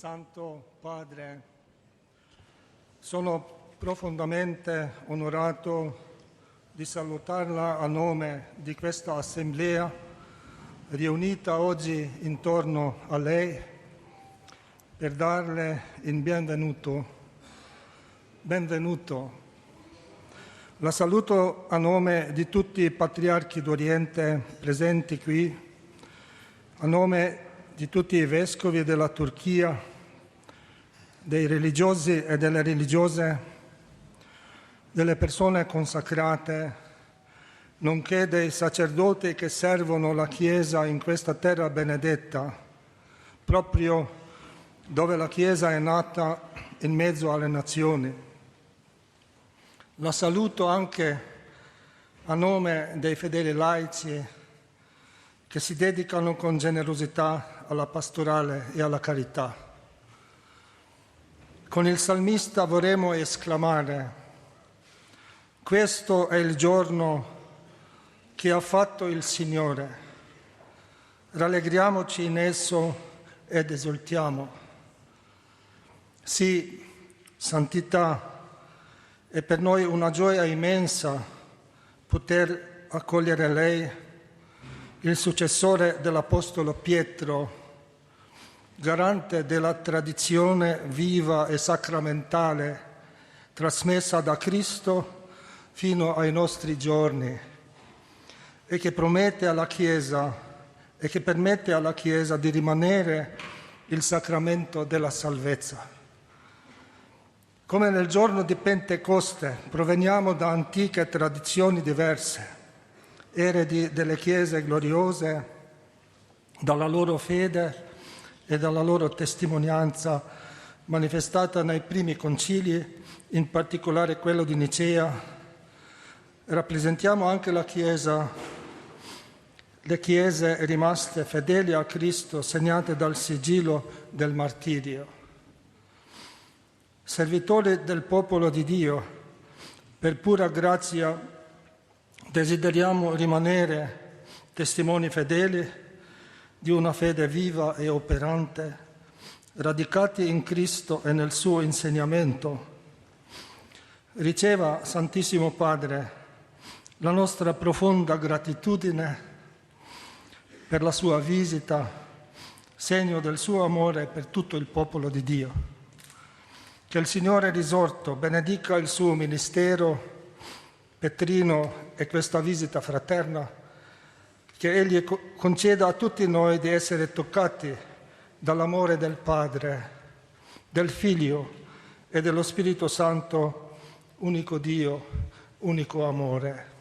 Santo Padre, sono profondamente onorato di salutarla a nome di questa Assemblea riunita oggi intorno a lei per darle il benvenuto. Benvenuto. La saluto a nome di tutti i patriarchi d'Oriente presenti qui, a nome di tutti i vescovi della Turchia, dei religiosi e delle religiose, delle persone consacrate, nonché dei sacerdoti che servono la Chiesa in questa terra benedetta, proprio dove la Chiesa è nata in mezzo alle nazioni. La saluto anche a nome dei fedeli laici che si dedicano con generosità alla pastorale e alla carità. Con il salmista vorremmo esclamare: questo è il giorno che ha fatto il Signore, rallegriamoci in esso ed esultiamo. Sì, santità, è per noi una gioia immensa poter accogliere lei, il successore dell'Apostolo Pietro, garante della tradizione viva e sacramentale trasmessa da Cristo fino ai nostri giorni e che promette alla Chiesa e che permette alla Chiesa di rimanere il sacramento della salvezza. Come nel giorno di Pentecoste proveniamo da antiche tradizioni diverse, eredi delle chiese gloriose, dalla loro fede e dalla loro testimonianza manifestata nei primi concili, in particolare quello di Nicea. Rappresentiamo anche la Chiesa, le chiese rimaste fedeli a Cristo, segnate dal sigillo del martirio. Servitori del popolo di Dio, per pura grazia desideriamo rimanere testimoni fedeli di una fede viva e operante, radicati in Cristo e nel suo insegnamento. Riceva, Santissimo Padre, la nostra profonda gratitudine per la sua visita, segno del suo amore per tutto il popolo di Dio. Che il Signore risorto benedica il suo ministero Petrino e questa visita fraterna, che Egli conceda a tutti noi di essere toccati dall'amore del Padre, del Figlio e dello Spirito Santo, unico Dio, unico amore.